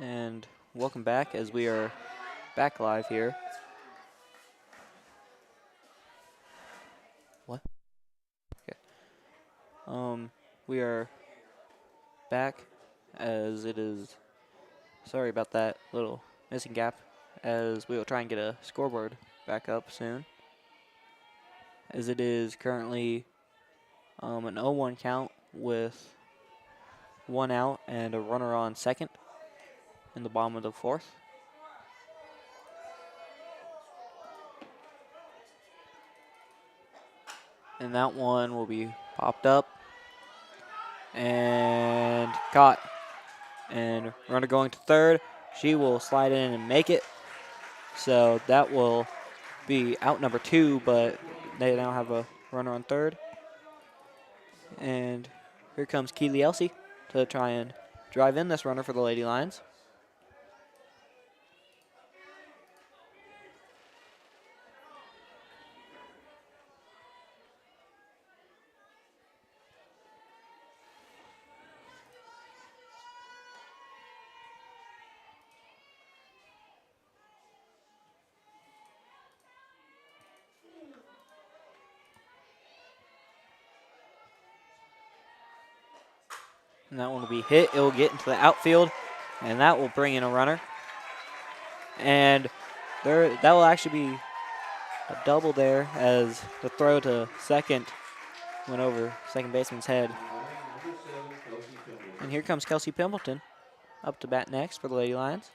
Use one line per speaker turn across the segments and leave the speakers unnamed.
And welcome back as we are back live here. What? Okay. We are back as it is. Sorry about that little missing gap, as we will try and get a scoreboard back up soon. As it is currently an 0-1 count with 1 out and a runner on second in the bottom of the fourth. And that one will be popped up and caught. And runner going to third. She will slide in and make it. So that will be out number 2, but they now have a runner on third. And here comes Keely Elsie to try and drive in this runner for the Lady Lions. And that one will be hit. It will get into the outfield, and that will bring in a runner. And that will actually be a double there, as the throw to second went over second baseman's head. And here comes Kelsey Pimpleton up to bat next for the Lady Lions.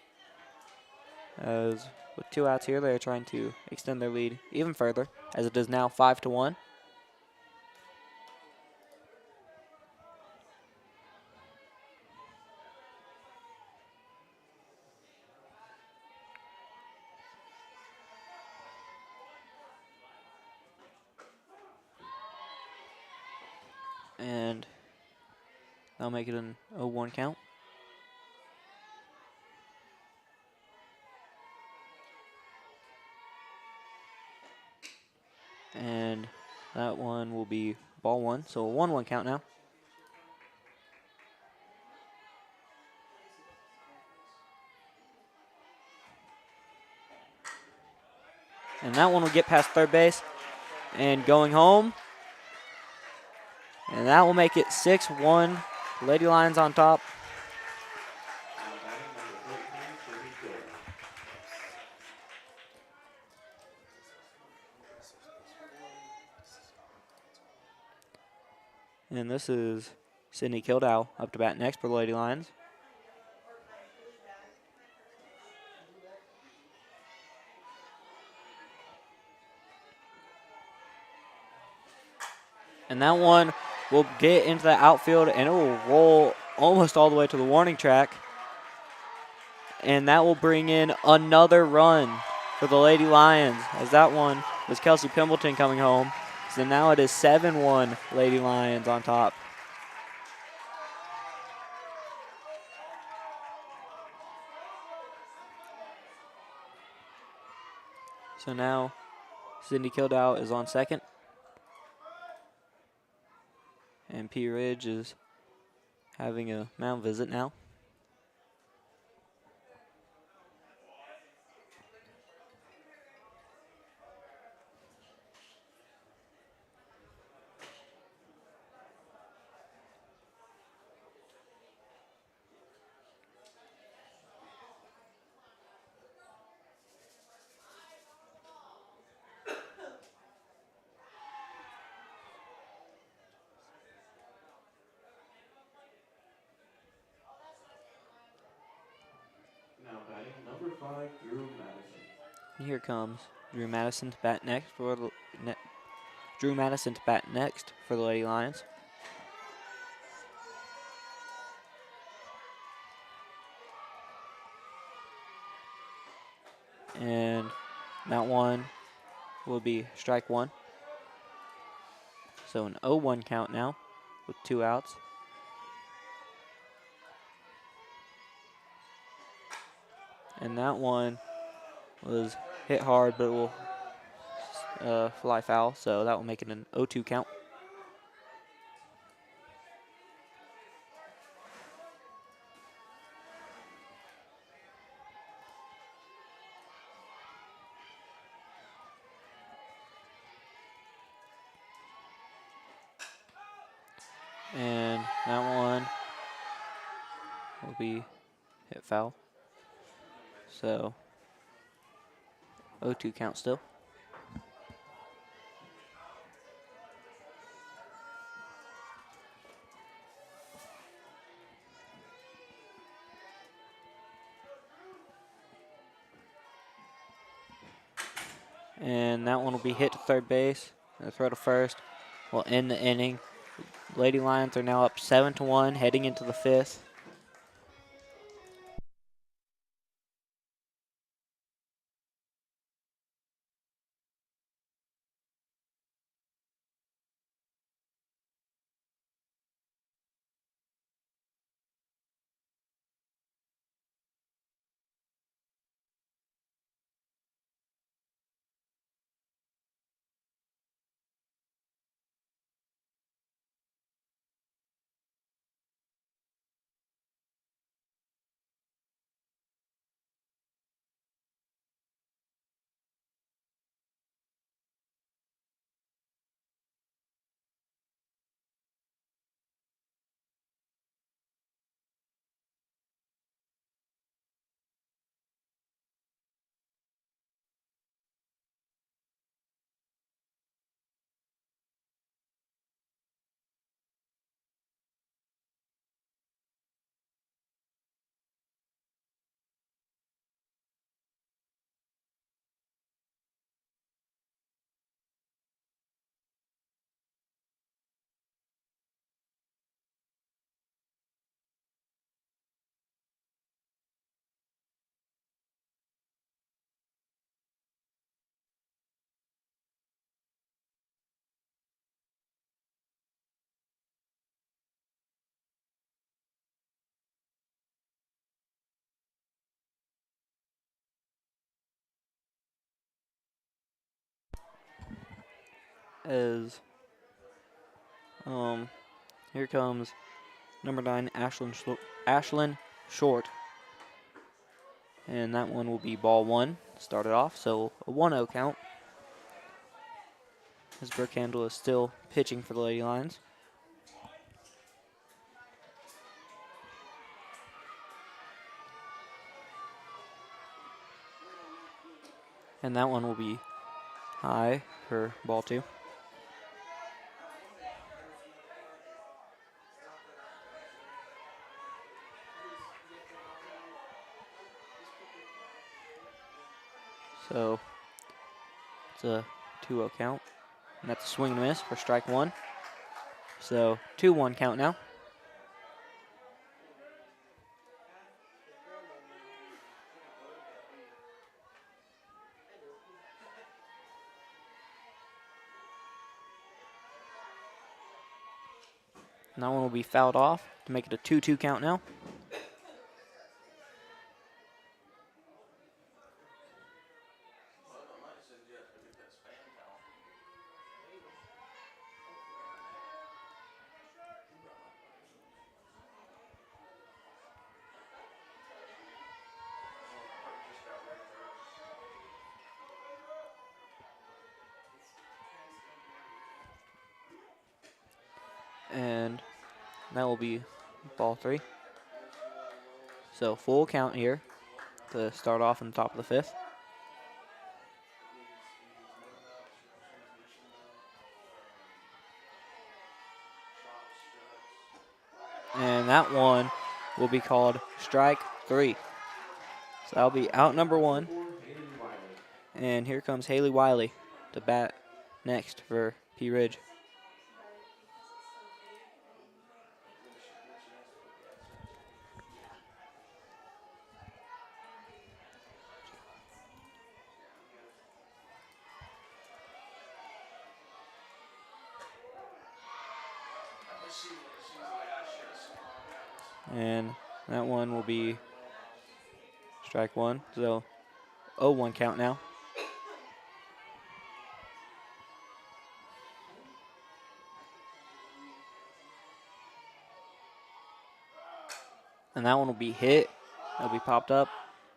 As with 2 outs here, they're trying to extend their lead even further, as it is now 5-1. And they'll make it an 0-1 count. And that one will be ball 1, so a 1-1 count now. And that one will get past third base and going home. And that will make it 6-1. Lady Lions on top. And this is Sydney Kildow up to bat next for the Lady Lions. And that one will get into the outfield, and it will roll almost all the way to the warning track. And that will bring in another run for the Lady Lions, as that one was Kelsey Pimpleton coming home. So now it is 7-1 Lady Lions on top. So now Cindy Kildow is on second. And Pea Ridge is having a mound visit now.
Number 5, Drew Madison.
And here comes Drew Madison to bat next for the Lady Lions. And that one will be strike 1. So an 0-1 count now with 2 outs. And that one was hit hard, but it will fly foul, so that will make it an 0-2 count. And that one will be hit foul. So 0-2 count still. And that one will be hit to third base. And the throw to first will end the inning. Lady Lions are now up 7-1 heading into the fifth. As here comes number 9, Ashlyn Short. And that one will be ball one. Started off, so a 1-0 count. As Brooke Handel is still pitching for the Lady Lions. And that one will be high for ball two. So it's a 2-0 count. And that's a swing and miss for strike one. So 2-1 count now. And that one will be fouled off to make it a 2-2 count now. And that will be ball three. So full count here to start off in the top of the fifth. And that one will be called strike three. So that'll be out number one. And here comes Haley Wiley to bat next for Pea Ridge. And that one will be strike one. So 0-1 count now. And that one will be hit. It'll be popped up,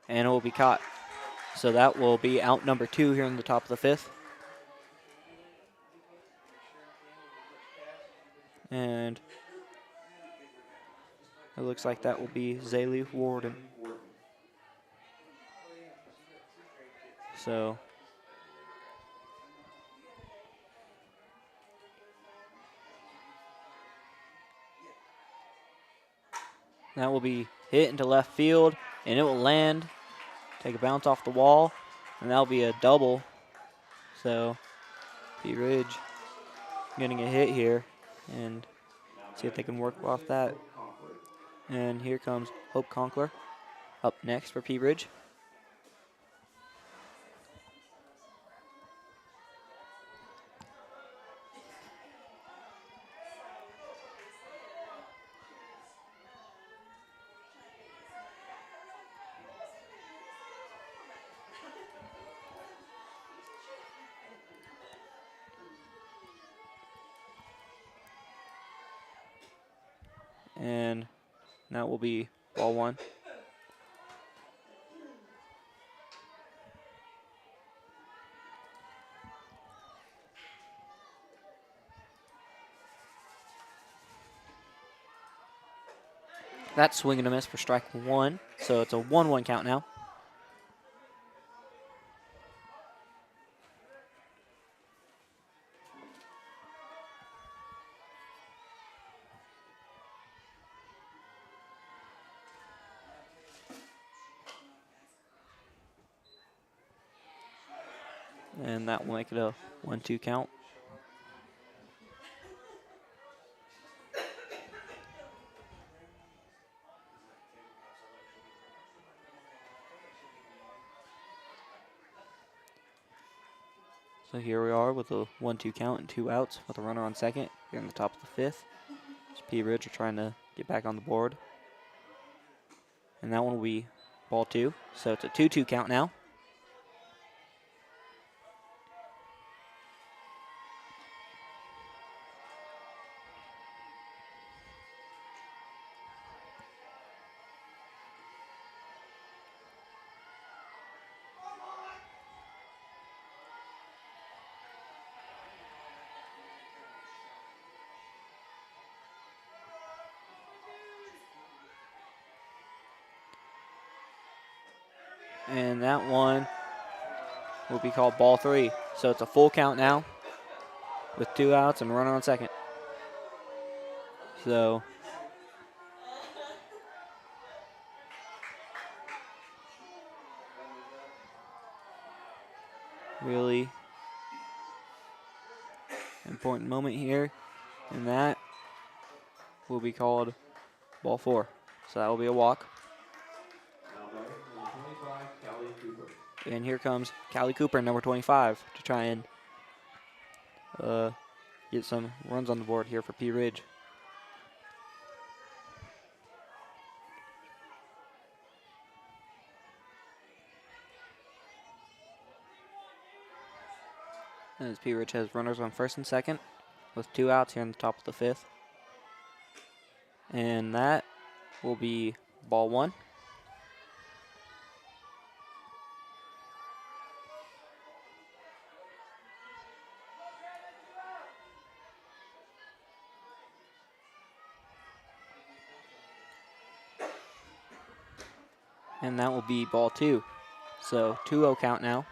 and it will be caught. So that will be out number two here in the top of the fifth. And It looks like that will be Zaylee Warden. So that will be hit into left field, and it will land, take a bounce off the wall, and that'll be a double. So Pea Ridge getting a hit here, and see if they can work off that. And here comes Hope Conkler up next for Pea Ridge. And that will be ball 1. That's swing and a miss for strike 1. So it's a 1-1 count now. And that will make it a 1-2 count. So here we are with a 1-2 count and 2 outs with a runner on second here in the top of the 5th. Pea Ridge are trying to get back on the board. And that one will be ball 2. So it's a 2-2 count now. And that one will be called ball 3. So it's a full count now with 2 outs and a runner on second. So really important moment here. And that will be called ball 4. So that will be a walk. And here comes Callie Cooper, number 25, to try and get some runs on the board here for Pea Ridge. As Pea Ridge has runners on first and second with 2 outs here in the top of the 5th. And that will be ball 1. And that will be ball 2. So 2-0 count now.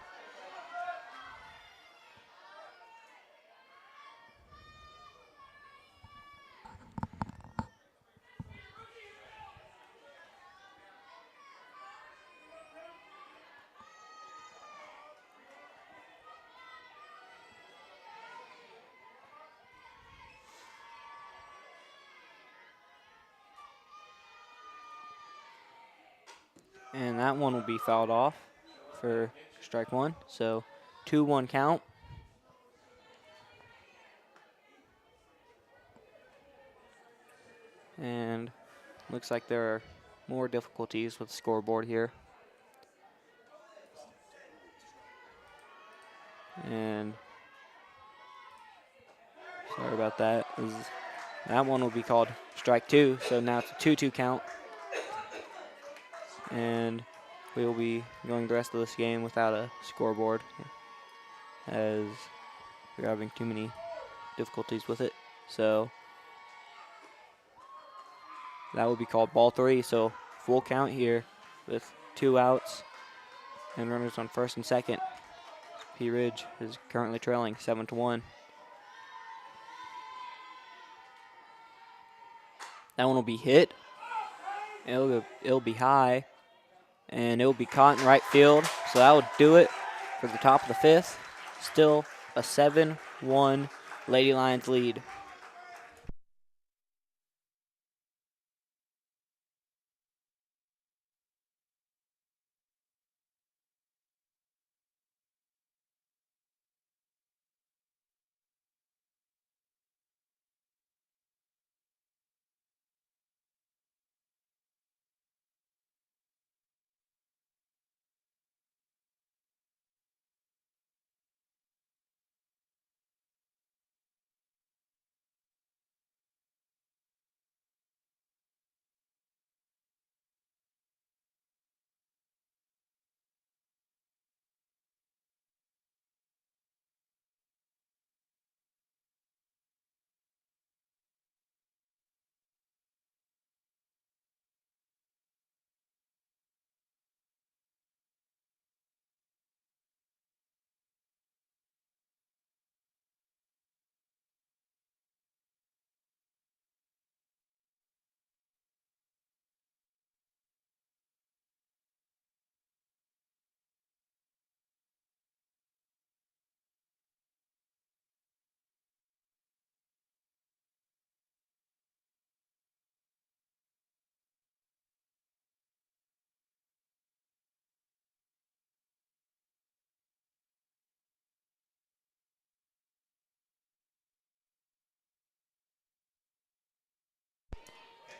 And that one will be fouled off for strike 1. So 2-1 count. And looks like there are more difficulties with the scoreboard here. And sorry about that. That one will be called strike 2. So now it's a 2-2 count. And we will be going the rest of this game without a scoreboard as we're having too many difficulties with it. So That would be called ball 3. So full count here with 2 outs and runners on first and second. Pea Ridge is currently trailing 7-1. That one will be hit. It'll be high, and it'll be caught in right field. So that would do it for the top of the 5th. Still a 7-1 Lady Lions lead.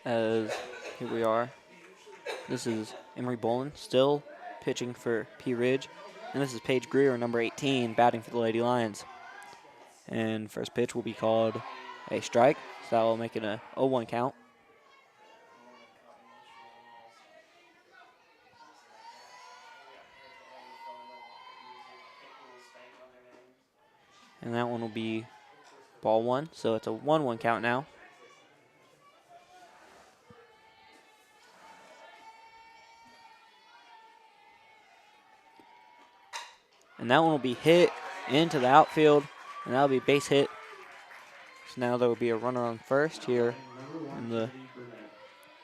As here we are. This is Emery Bolin still pitching for Pea Ridge. And this is Paige Greer, number 18, batting for the Lady Lions. And first pitch will be called a strike. So that will make it a 0-1 count. And that one will be ball 1. So it's a 1-1 count now. And that one will be hit into the outfield. And that'll be a base hit. So now there will be a runner on first here in the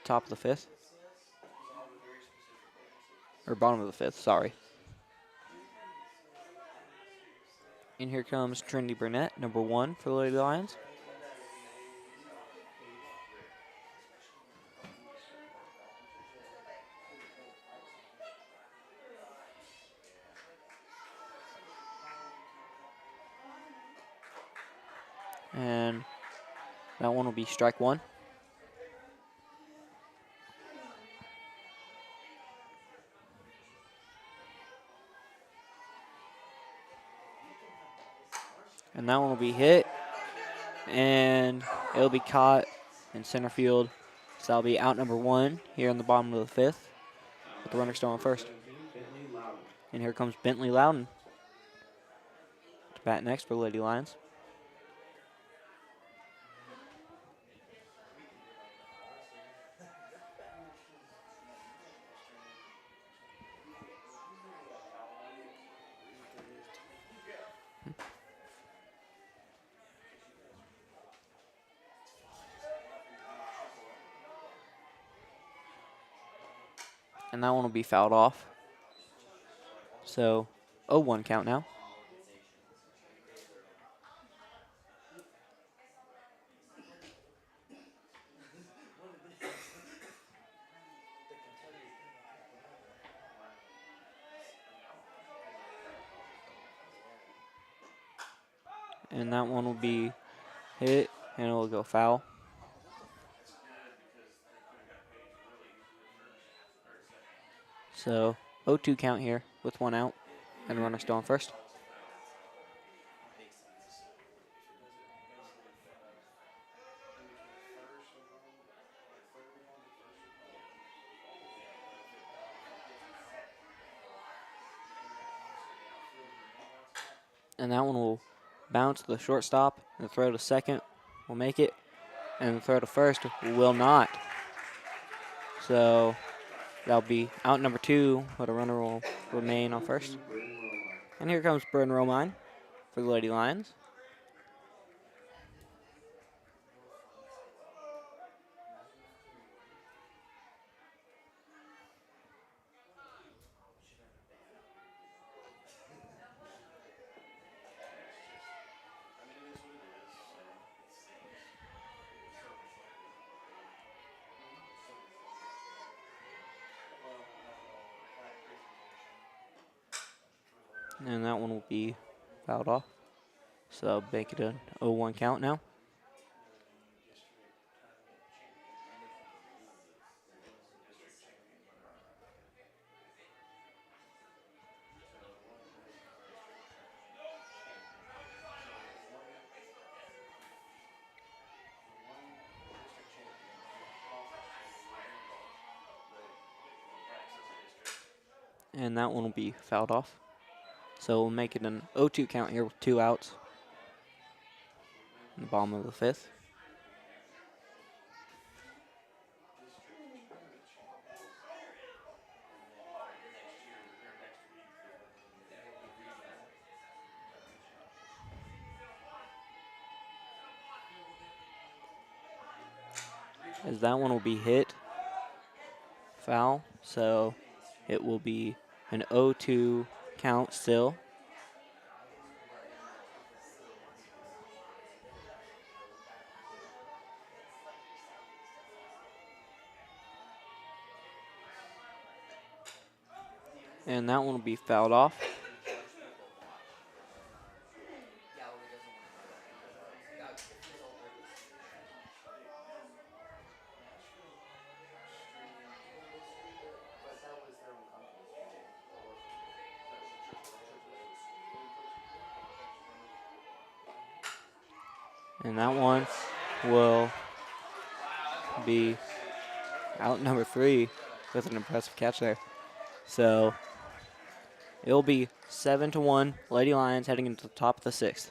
top of the 5th. Or bottom of the 5th, sorry. And here comes Trinity Burnett, number 1 for the Lady Lions. And that one will be strike 1. And that one will be hit. And it'll be caught in center field. So that'll be out number 1 here in the bottom of the 5th. With the runner still on first. And here comes Bentley Loudon to bat next for Lady Lions. And that one will be fouled off. So 0-1 count now. And that one will be hit, and it will go foul. So 0-2 count here with 1 out, and the runner still on first. And that one will bounce to the shortstop, and the throw to second will make it, and the throw to first will not. So that'll be out number 2, but a runner will remain on
Number
first.
2, Braden Romine.
And here comes Burn Romine for the Lady Lions. And that one will be fouled off. So that'll make it an 0-1 count now. And that one will be fouled off. So we'll make it an 0-2 count here with 2 outs in the bottom of the 5th. As that one will be hit, foul, so it will be an 0-2 count still. And that one will be fouled off. And that one will be out number 3 with an impressive catch there. So it'll be 7-1 Lady Lions heading into the top of the 6th.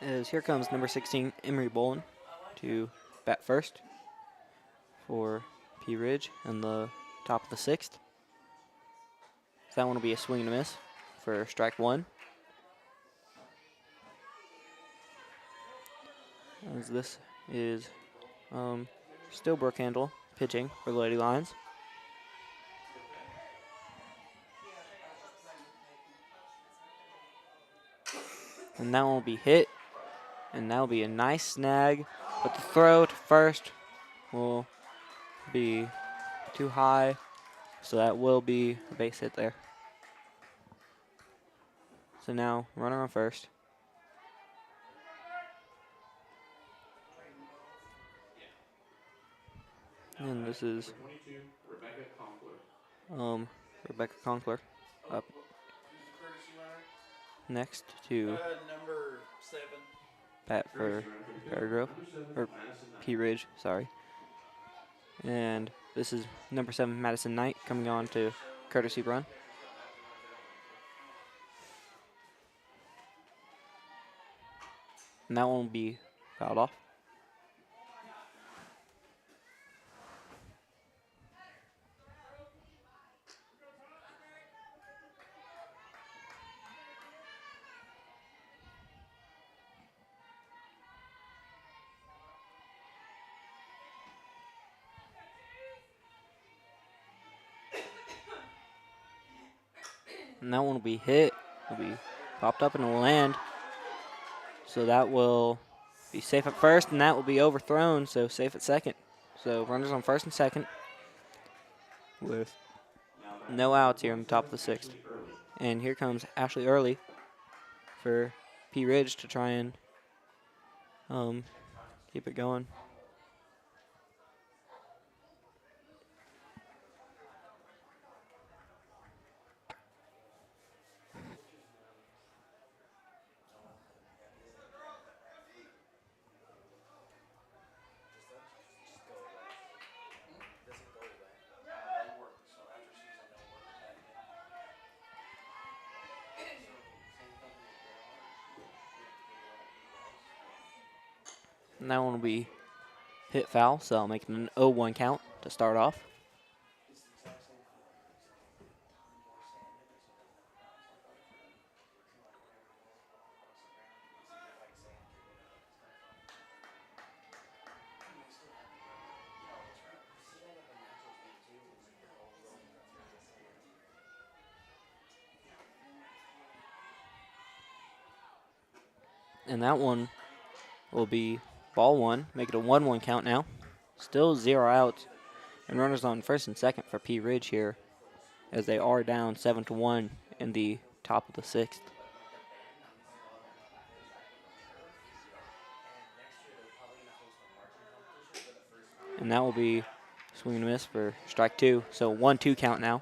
As here comes number 16, Emery Bolin, to bat first for Pea Ridge in the top of the 6th. So that one will be a swing and a miss for strike 1. As this is still Brookhandle pitching for the Lady Lions. And that one will be hit. And that will be a nice snag. But the throw to first will be too high. So that will be a base hit there. So now runner on first. And this is
Number 22, Rebecca Conkler.
Rebecca Conkler up
Who's the courtesy runner?
next to
Number 7.
Pat for
Courtesy runner for the duel.
Paragraph,
Number 7,
or
Madison Knight.
Pea Ridge, sorry. And this is number 7, Madison Knight, coming on to courtesy run. And that one will be fouled off. And that one will be hit, will be popped up and will land. So that will be safe at first, and that will be overthrown, so safe at second. So runners on first and second with no outs here on the top of the sixth. And here comes Ashley Early for Pea Ridge to try and keep it going. And that one will be hit foul, so I'll make it an 0-1 count to start off. And that one will be ball one, make it a 1-1 count now. Still 0 outs, and runners on first and second for Pea Ridge here, as they are down 7-1 in the top of the sixth. And that will be swing and a miss for strike two. So 1-2 count now.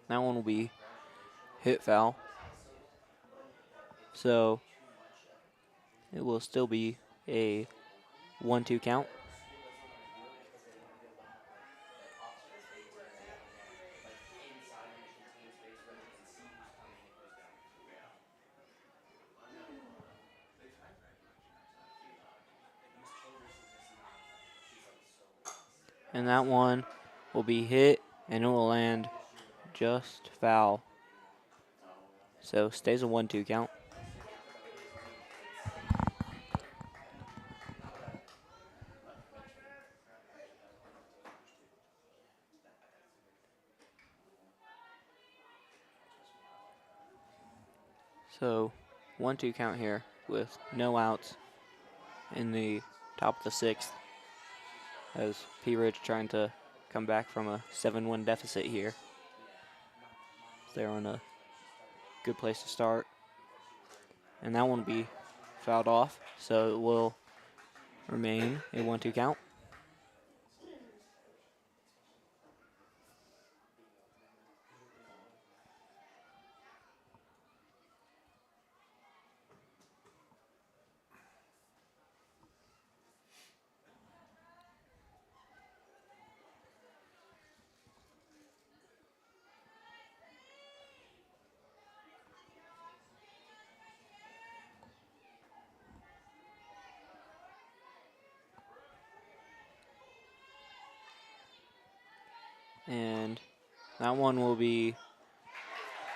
That one will be hit foul. So it will still be a 1-2 count. And that one will be hit, and it will land just foul. So stays a 1-2 count. So 1-2 count here with no outs in the top of the sixth, as Pea Ridge trying to come back from a 7-1 deficit here. They're on a good place to start. And that one will be fouled off, so it will remain a 1-2 count. And that one will be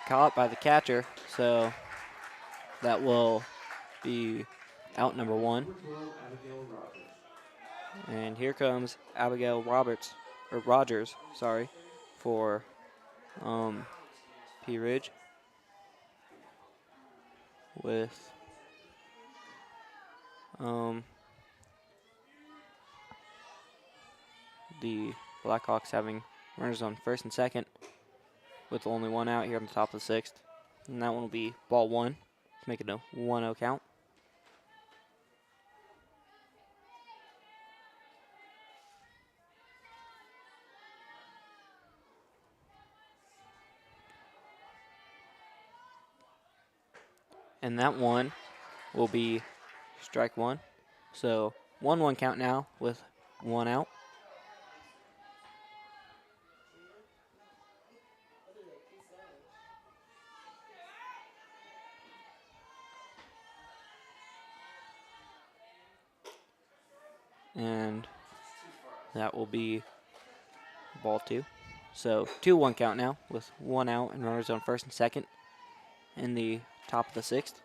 caught by the catcher, so that will be out number one.
Number 12, Abigail Rogers.
And here comes Abigail Rogers, sorry, for Pea Ridge with the Blackhawks having runners on first and second with only one out here on the top of the sixth. And that one will be ball one to make it a 1-0 count. And that one will be strike one. So 1-1 count now with one out. And that will be ball two. So 2-1 count now with one out and runners on first and second in the top of the sixth.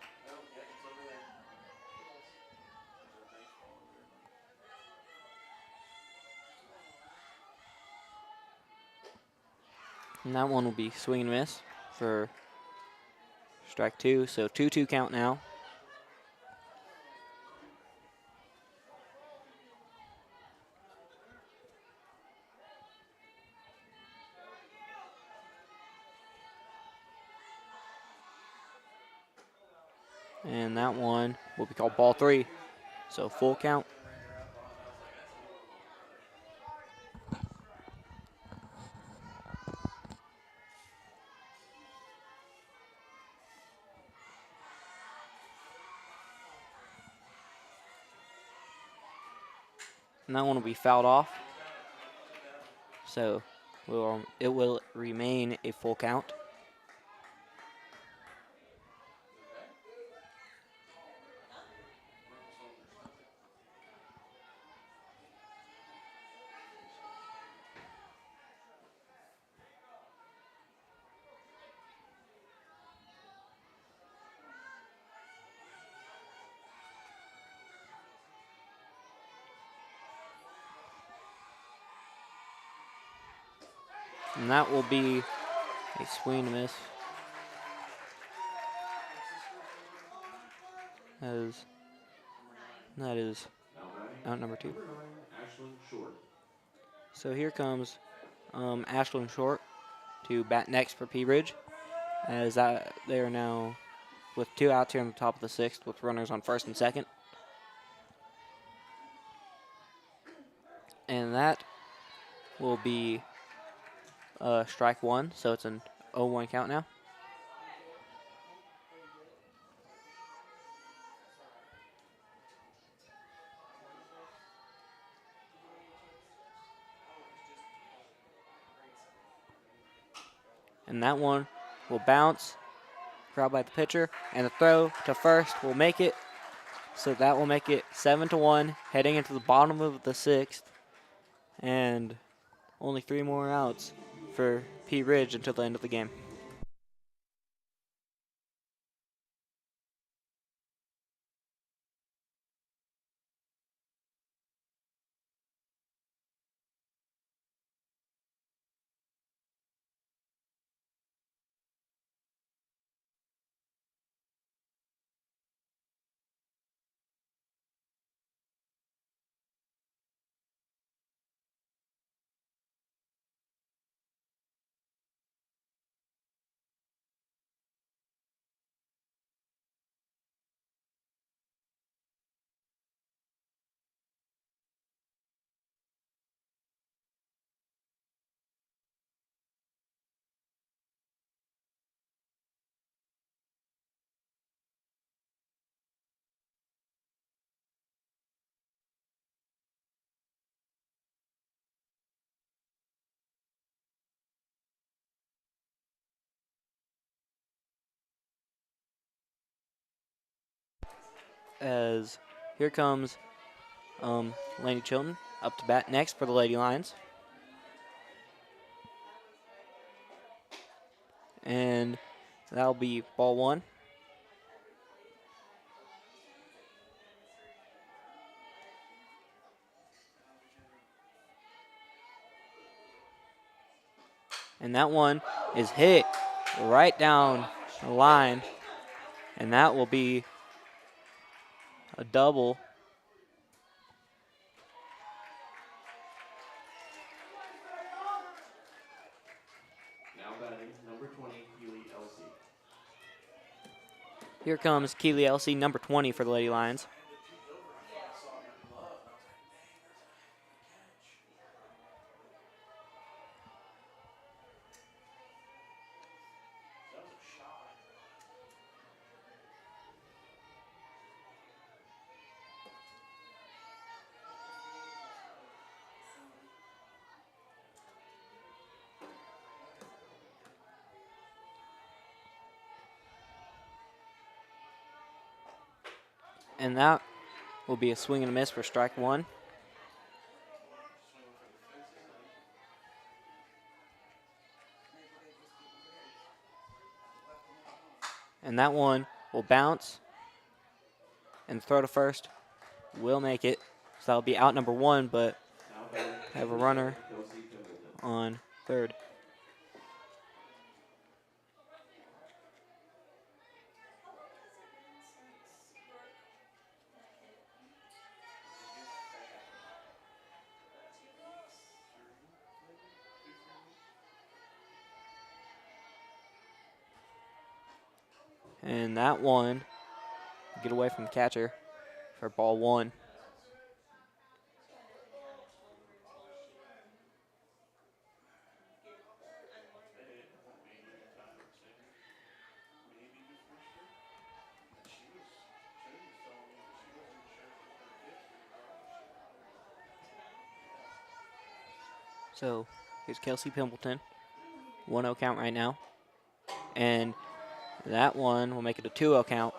And that one will be swing and miss for strike two. So 2-2 count now. And that one will be called ball three. So full count. And that one will be fouled off. So it will remain a full count. And that will be a swing and miss. That is out number two.
Number 9, Ashland Short.
So here comes Ashland Short to bat next for Pea Ridge, as they are now with two outs here on the top of the sixth with runners on first and second. And that will be strike one, so it's an 0-1 count now. And that one will bounce, grabbed by the pitcher, and the throw to first will make it. So that will make it 7-1, heading into the bottom of the sixth. And only 3 more outs for Pea Ridge until the end of the game. As here comes Laney Chilton up to bat next for the Lady Lions. And that'll be ball one. And that one is hit right down the line. And that will be a double. Here comes Keely Elsie, number 20 for the Lady Lions. And that will be a swing and a miss for strike one. And that one will bounce and throw to first. Will make it. So that'll be out number one, but
Now batting
have a
number
runner
7, Kelsey Pimbleton.
on third. And that one, get away from the catcher for ball one. So here's Kelsey Pimbleton. 1-0 count right now. And that one will make it a 2-0 count.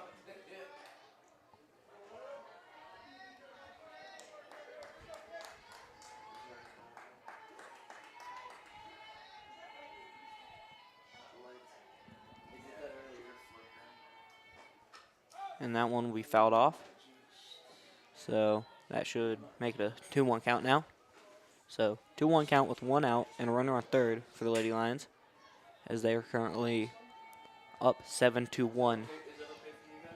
And that one will be fouled off. So that should make it a 2-1 count now. So 2-1 count with 1 out and a runner on third for the Lady Lions, as they are currently up 7-1.
Is it okay for you guys?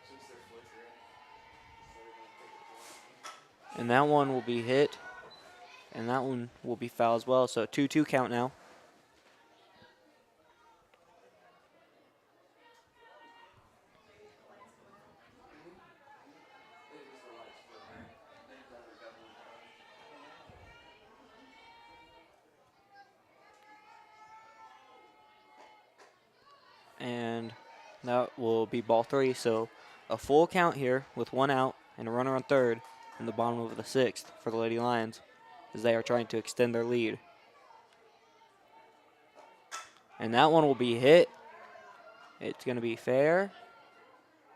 Since they're flickering.
And that one will be hit. And that one will be foul as well. So 2-2 count now. And that will be ball three. So a full count here with 1 out and a runner on third in the bottom of the 6th for the Lady Lions, as they are trying to extend their lead. And that one will be hit. It's going to be fair.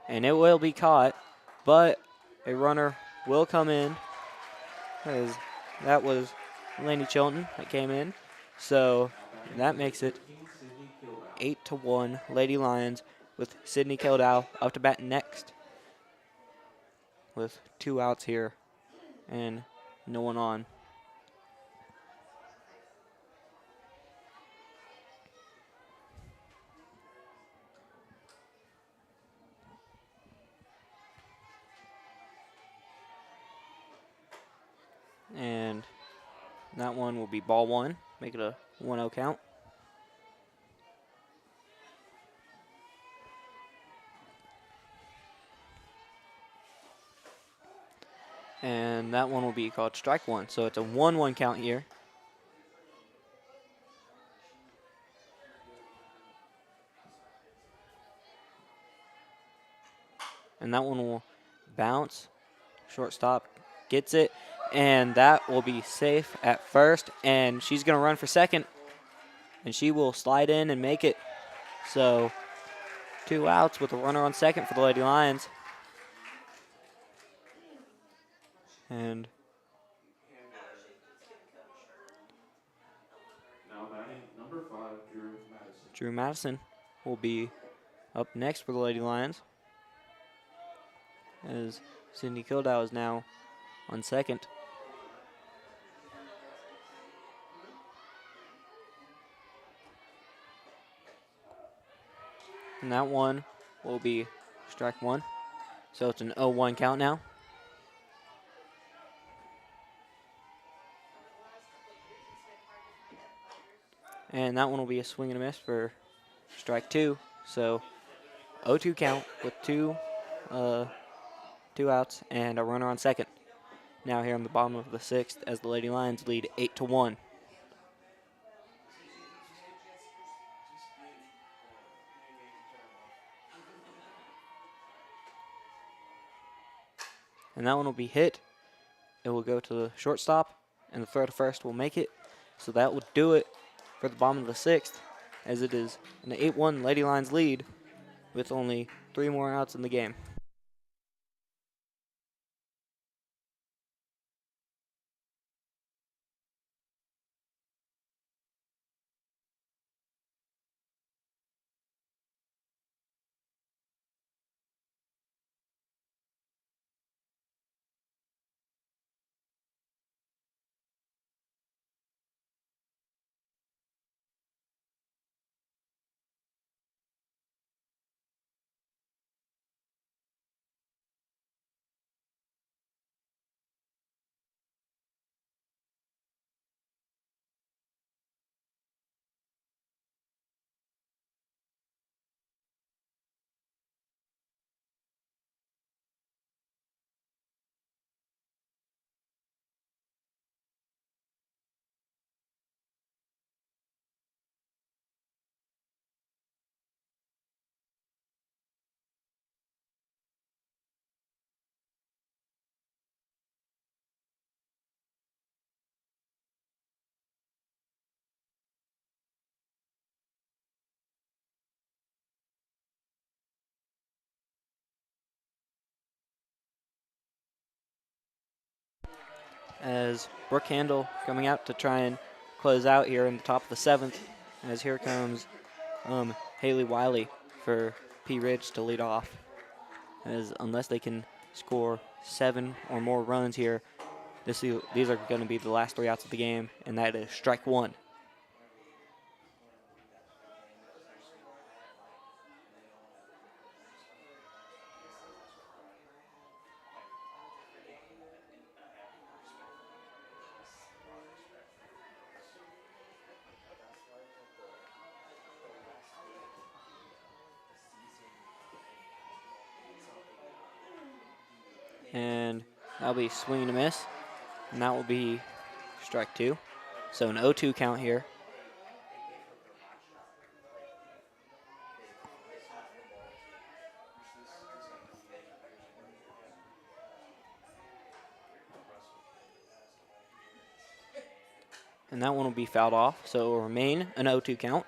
And it will be caught. But a runner will come in, as that was Laney Chilton that came in. So that makes it 8-1 Lady Lions, with Sydney Kildow up to bat next with 2 outs here and no one on. And that one will be ball one, make it a 1-0 count. And that one will be called strike one. So it's a 1-1 count here. And that one will bounce. Shortstop gets it. And that will be safe at first. And she's going to run for second. And she will slide in and make it. So 2 outs with a runner on second for the Lady Lions. And
Now batting number 5, Drew Madison.
Drew Madison will be up next for the Lady Lions, as Sydney Kildow is now on second. And that one will be strike one. So it's an 0-1 count now. And that one will be a swing and a miss for strike two. So 0-2 count with two outs and a runner on second. Now here on the bottom of the sixth as the Lady Lions lead 8-1. And that one will be hit. It will go to the shortstop, and the throw to first will make it. So that will do it for the bottom of the sixth, as it is an 8-1 Lady Lions lead with only 3 more outs in the game. As Brooke Handel coming out to try and close out here in the top of the seventh, as here comes Haley Wiley for Pea Ridge to lead off. As unless they can score 7 or more runs here, these are going to be the last 3 outs of the game, and that is strike 1. And that'll be swing and a miss, and that will be strike 2. So an 0-2 count here. And that one will be fouled off, so it will remain an 0-2 count.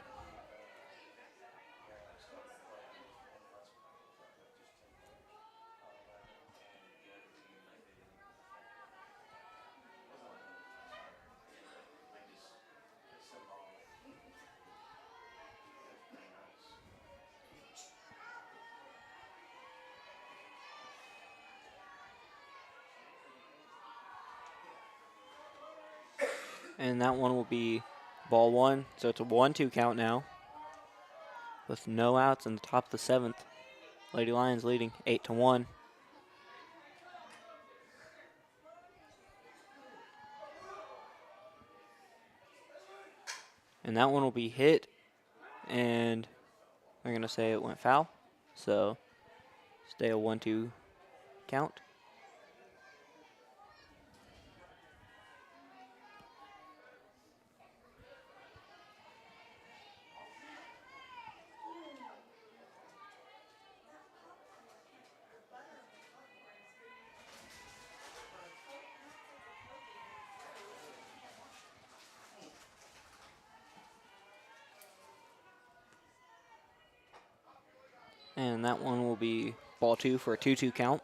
And that one will be ball 1, so it's a 1-2 count now with no outs in the top of the seventh. Lady Lions leading 8-1. And that one will be hit, and they're going to say it went foul. So stay a 1-2 count. And that one will be ball 2 for a 2-2 count.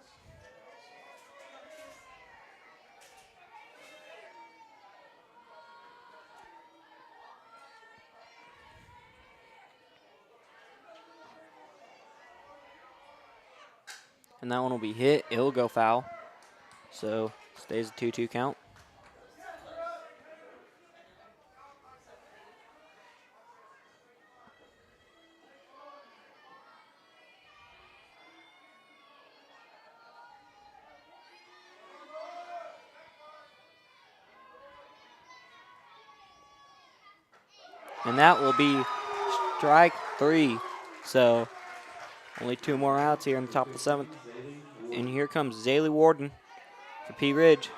And that one will be hit. It will go foul. So stays a 2-2 count. And that will be strike 3. So Only 2 more outs here in the top of the 7th.
Zaylee
And
Ward.
here comes Zaylee Warden for Pea Ridge.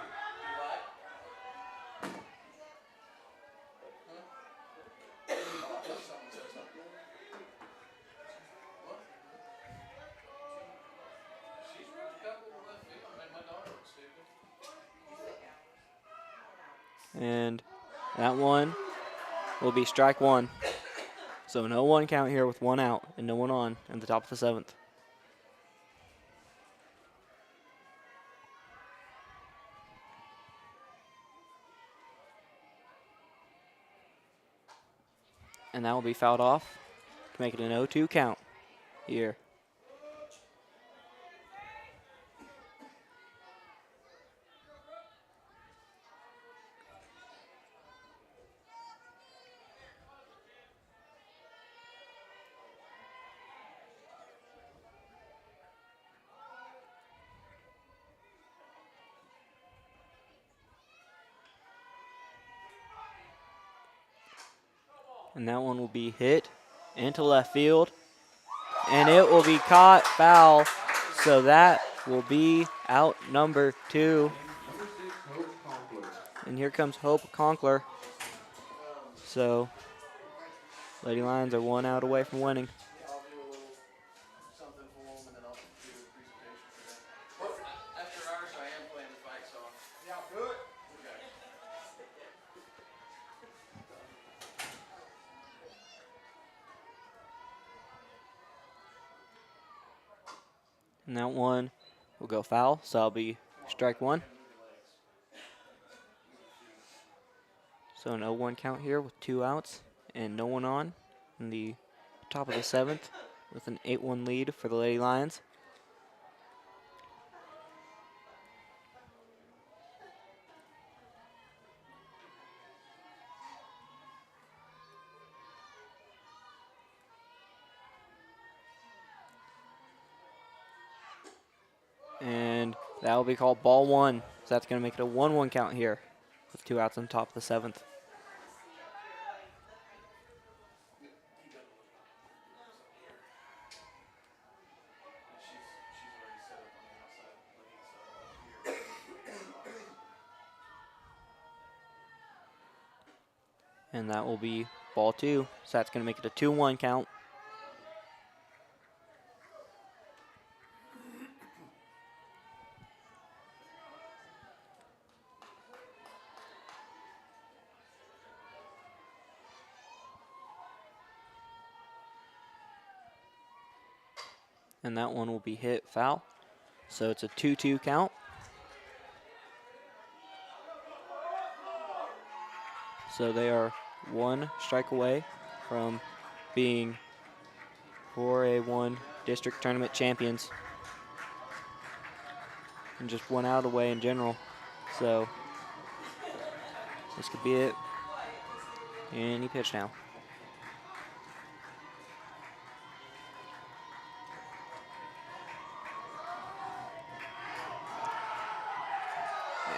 And that one will be strike 1. So no 1 count here with 1 out and no one on in the top of the 7th. And that will be fouled off to make it an 0-2 count here. And that one will be hit into left field. And it will be caught foul. So that will be out number 2.
Number 6, Hope Conkler.
And here comes Hope Conkler. So Lady Lions are 1 out away from winning.
Yeah, I'll do a little something for them, and then I'll do a presentation for them. After hours, I am playing the fight song. Yeah, good. Okay.
And that one will go foul. So that'll be strike 1. So an 0-1 count here with 2 outs and no one on in the top of the 7th with an 8-1 lead for the Lady Lions. And that will be called ball 1. So that's going to make it a 1-1 count here with 2 outs on top of the 7th. And that will be ball 2. So that's going to make it a 2-1 count. And that one will be hit foul. So it's a 2-2 count. So they are 1 strike away from being 4A-1 district tournament champions. And just 1 out away in general. So this could be it. And he pitched now.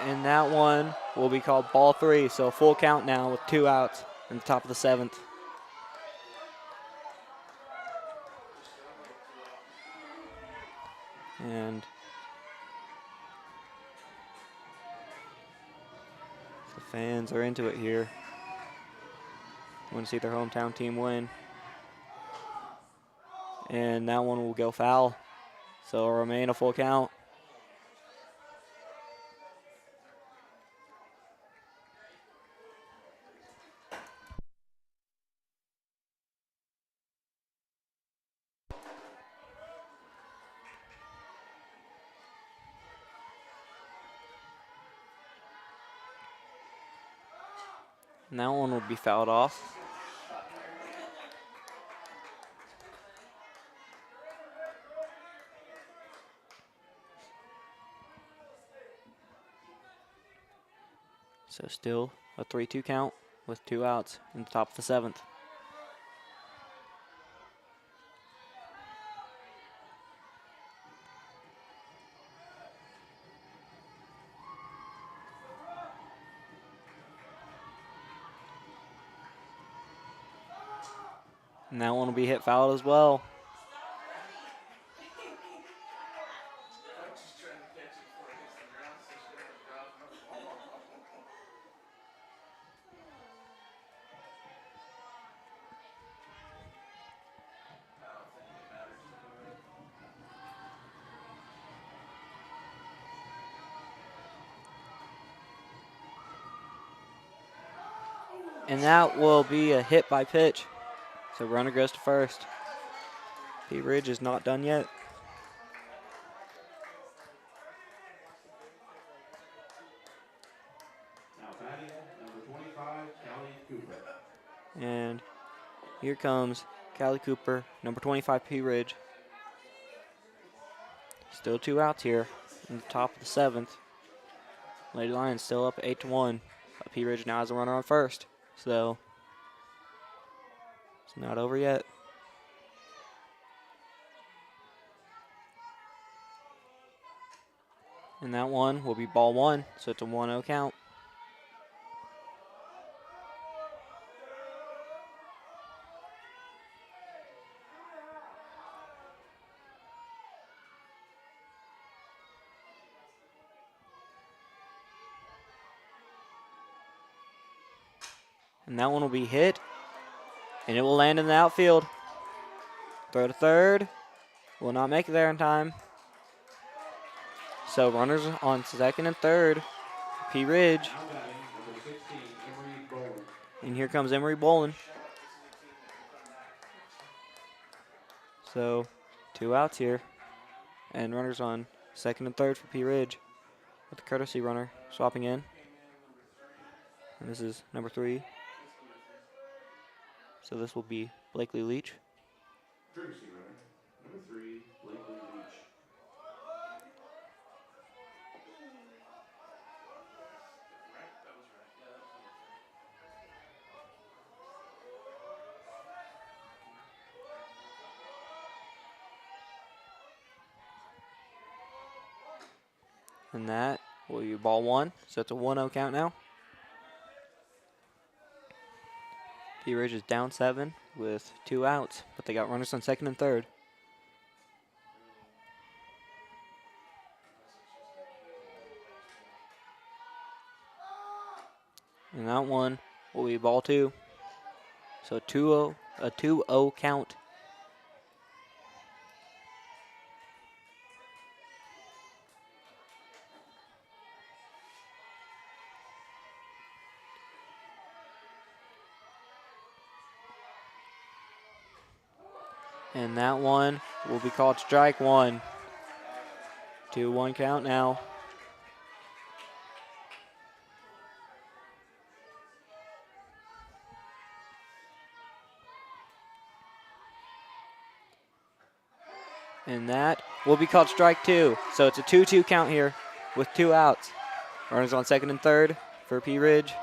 And that one will be called ball 3. So a full count now with 2 outs in the top of the 7th. And the fans are into it here. Want to see their hometown team win. And that one will go foul. So it'll remain a full count. And that one will be fouled off. So still a 3-2 count with 2 outs in the top of the 7th. And that one will be hit foul as well. And that will be a hit by pitch. So runner goes to first. Pea Ridge is not done yet.
Now batting, number 25, Callie Cooper.
And here comes Callie Cooper, number 25, Pea Ridge. Still 2 outs here in the top of the 7th. Lady Lions still up 8-1. But Pea Ridge now has a runner on first. So it's not over yet. And that one will be ball 1, so it's a 1-0 count. And that one will be hit, and it will land in the outfield. Throw to third. Will not make it there in time. So runners on second and third. Pea Ridge.
Now batting, number 16, Emery Bowen.
And here comes Emery Bolin. So 2 outs here. And runners on second and third for Pea Ridge. With the courtesy runner swapping in. And this is number 3. So this will be Blakely Leach.
Courtesy runner, number 3, Blakely Leach.
And that will be ball 1. So it's a 1-0 count now. Pea Ridge is down 7 with 2 outs, but they got runners on second and third. And that one will be ball 2. So a 2-0 count. And that one will be called strike 1. 2-1 count now. And that will be called strike 2. So it's a 2-2 count here with 2 outs. Runners on second and third for Pea Ridge.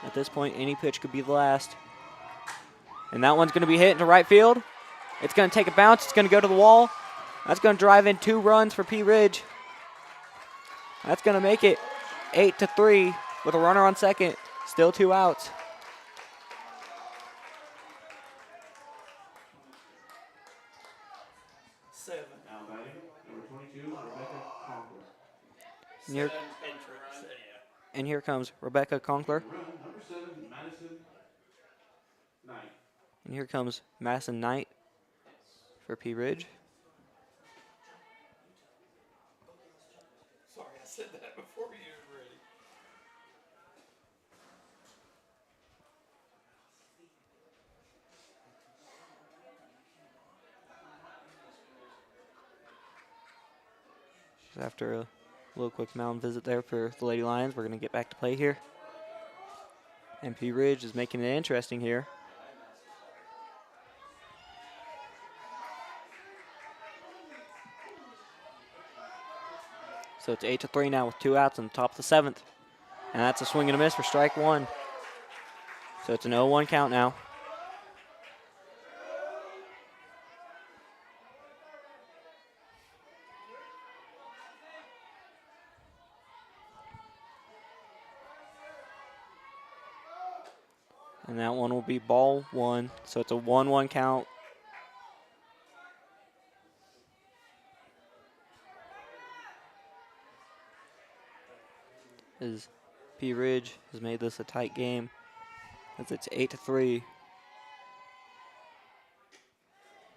At this point, any pitch could be the last. And that one's going to be hit into right field. It's going to take a bounce. It's going to go to the wall. That's going to drive in 2 runs for Pea Ridge. That's going to make it 8-3 with a runner on second. Still 2 outs.
Now batting, number 22, Rebecca Conkler.
And here comes Rebecca Conkler.
Run, number 7, Madison Knight.
And here comes Madison Knight for Pea Ridge.
Sorry, I said that before you were ready.
Just after a little quick mound visit there for the Lady Lions, we're going to get back to play here. And Pea Ridge is making it interesting here. So it's 8-3 now with 2 outs on the top of the 7th. And that's a swing and a miss for strike 1. So it's an 0-1 count now. And that one will be ball 1. So it's a 1-1 count. As Pea Ridge has made this a tight game, as it's 8-3.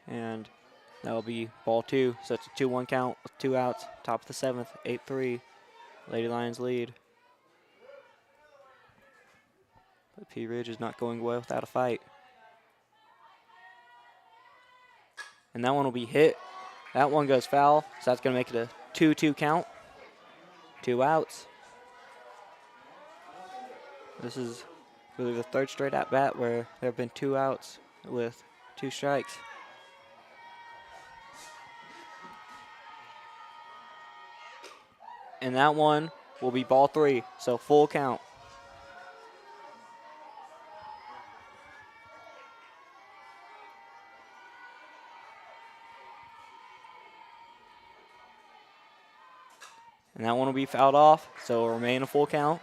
And That'll be ball 2. So it's a 2-1 count with 2 outs. Top of the 7th, 8-3. Lady Lions lead. But Pea Ridge is not going away without a fight. And that one will be hit. That one goes foul, so that's going to make it a 2-2 count. 2 outs. This is really the 3rd straight at bat where there have been 2 outs with 2 strikes. And that one will be ball 3, so full count. And that one will be fouled off, so it will remain a full count.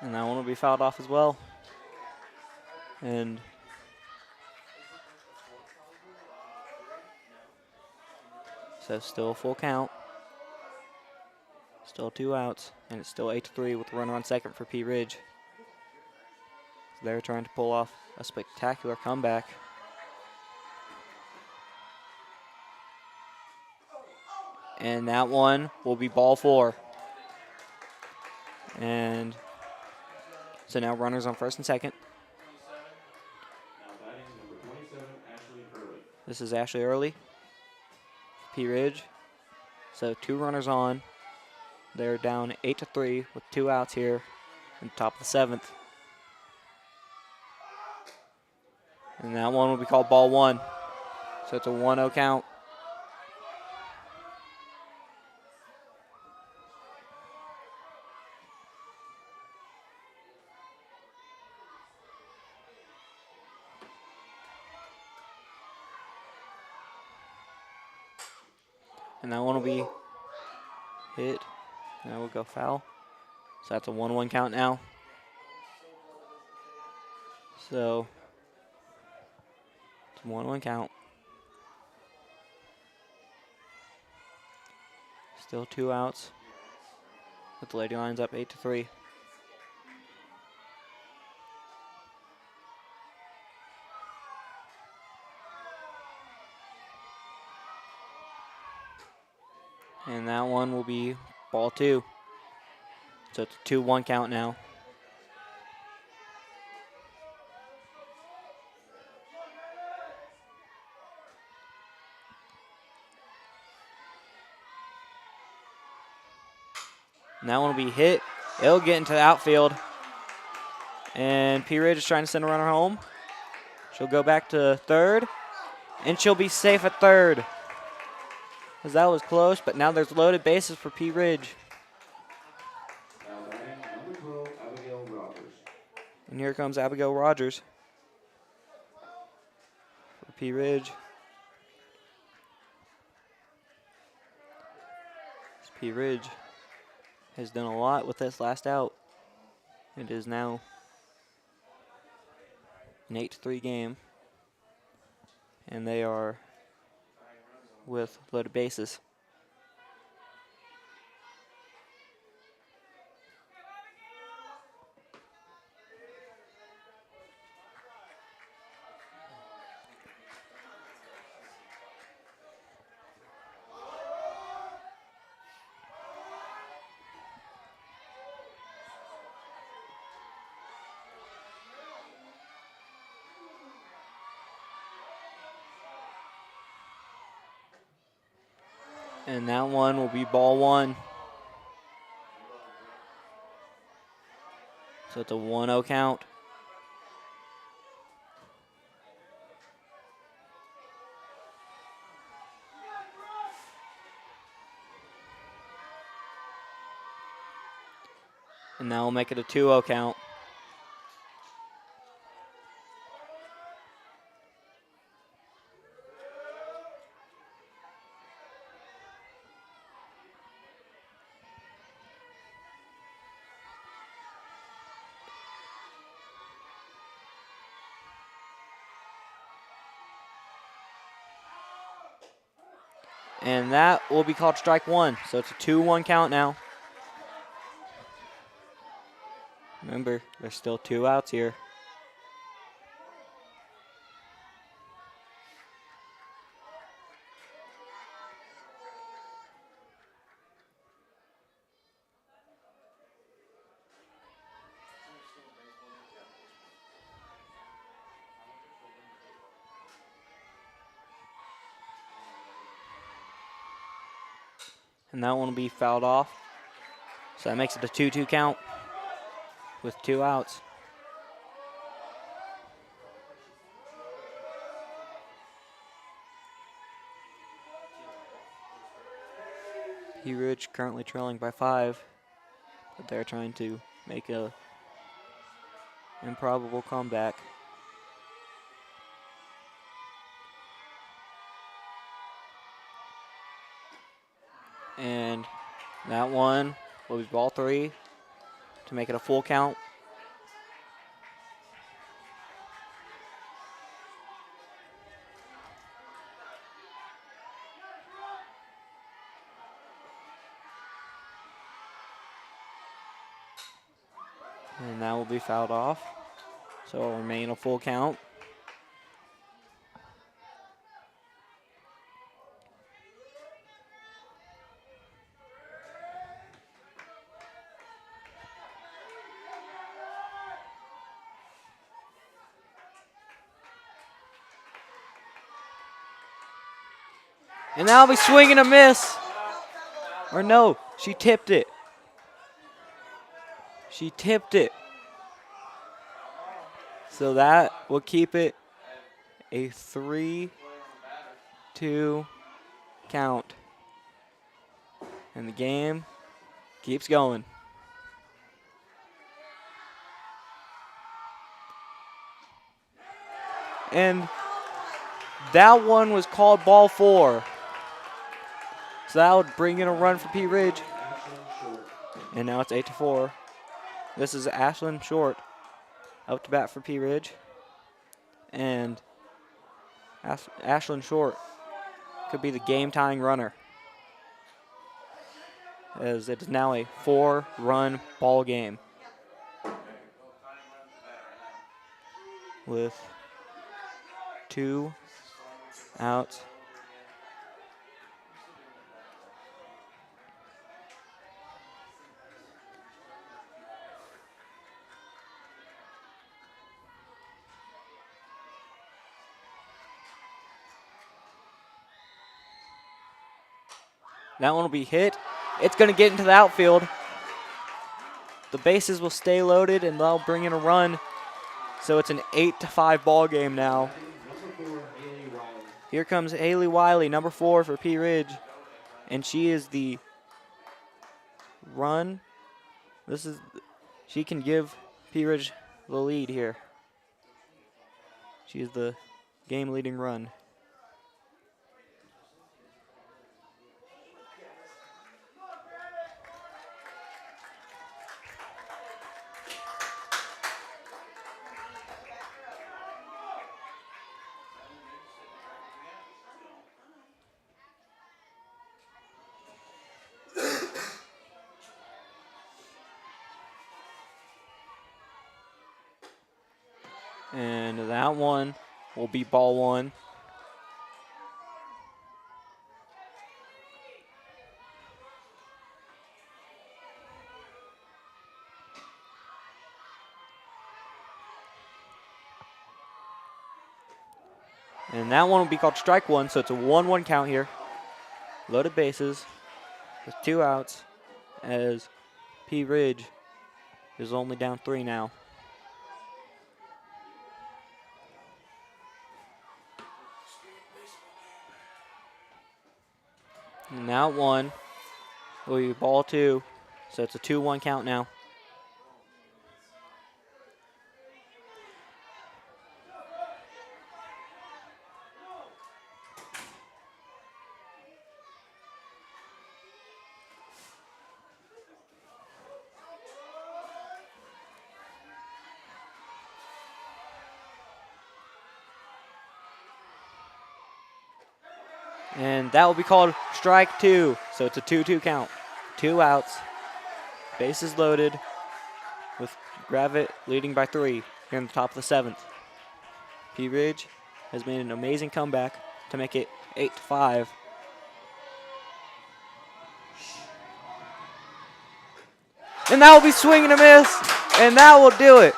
And that one will be fouled off as well. And so still a full count. Still 2 outs, and it's still 8-3 with a runner on second for Pea Ridge. They're trying to pull off a spectacular comeback. And that one will be ball 4. And so now runners on first and second.
Now batting number 27, Ashley Early.
This is Ashley Early, Pea Ridge. So 2 runners on. They're down 8-3 with 2 outs here in the top of the 7th. And that one will be called ball 1. So it's a 1-0 count. And that one will be hit. And that will go foul. So that's a 1-1 count now. So it's a 1-1 count. Still 2 outs. With the Lady Lions up 8-3. And that one will be ball 2. So it's a 2-1 count now. And that one will be hit. It'll get into the outfield. And Pea Ridge is trying to send a runner home. She'll go back to third. And she'll be safe at third. As that was close, but now there's loaded bases for Pea Ridge.
Now batting number 12, Abigail Rogers.
And here comes Abigail Rogers for Pea Ridge. Pea Ridge has done a lot with this last out. It is now an 8-3 game. And they are with loaded bases. And that one will be ball 1. So it's a 1-0 count. And now we'll make it a 2-0 count. And that will be called strike one. So it's a 2-1 count now. Remember, there's still 2 outs here. And that one will be fouled off. So that makes it a 2-2 count with 2 outs. Pea Ridge currently trailing by 5, but they're trying to make a improbable comeback. And that one will be ball 3 to make it a full count. And that will be fouled off. So it will remain a full count. And that'll be swing and a miss. Or no, she tipped it. She tipped it. So that will keep it a 3-2 count. And the game keeps going. And that one was called ball 4. So that would bring in a run for Pea Ridge. And now it's 8-4. This is Ashlyn Short up to bat for Pea Ridge. And Ashlyn Short could be the game-tying runner, as it is now a 4-run ball game with 2 outs. That one will be hit. It's going to get into the outfield. The bases will stay loaded, and they'll bring in a run. So it's an 8-5 ball game now. Here comes Haley Wiley, number 4 for Pea Ridge. And she is the run. She can give Pea Ridge the lead here. She is the game-leading run. And that one will be ball 1. And that one will be called strike 1, so it's a 1-1 count here. Loaded bases with 2 outs, as Pea Ridge is only down 3 now. And that one will be ball 2, so it's a 2-1 count now. And that will be called strike 2. So it's a 2-2 count. 2 outs. Bases loaded with Gravette leading by 3 here in the top of the 7th. Pea Ridge has made an amazing comeback to make it 8-5. And that will be swing and a miss, and that will do it.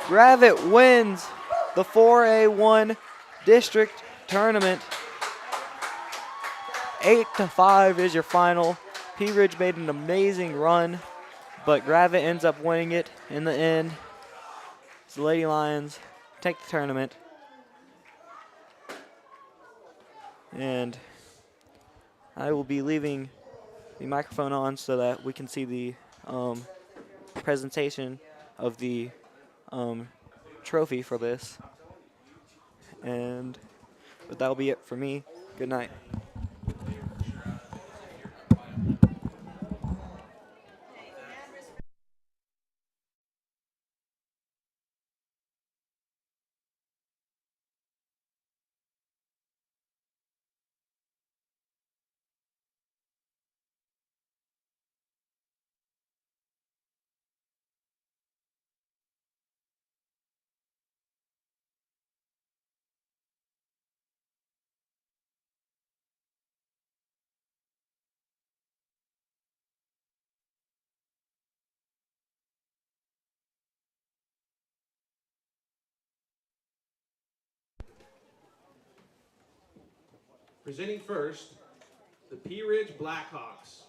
Gravette wins the 4A-1 district tournament. 8-5 is your final. Pea Ridge made an amazing run, but Gravette ends up winning it in the end. So the Lady Lions take the tournament. And I will be leaving the microphone on so that we can see the presentation of the trophy for this. But that'll be it for me. Good night.
Presenting first, the Pea Ridge Blackhawks.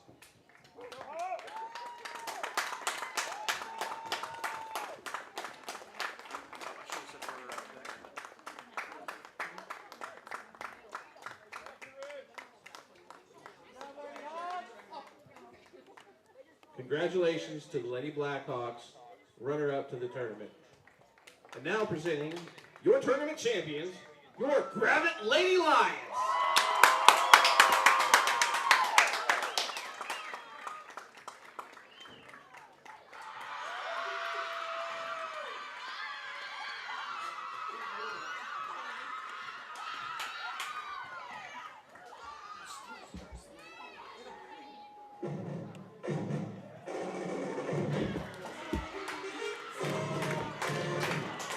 Congratulations to the Lady Blackhawks, runner-up to the tournament. And now presenting your tournament champions, your Gravette Lady Lions.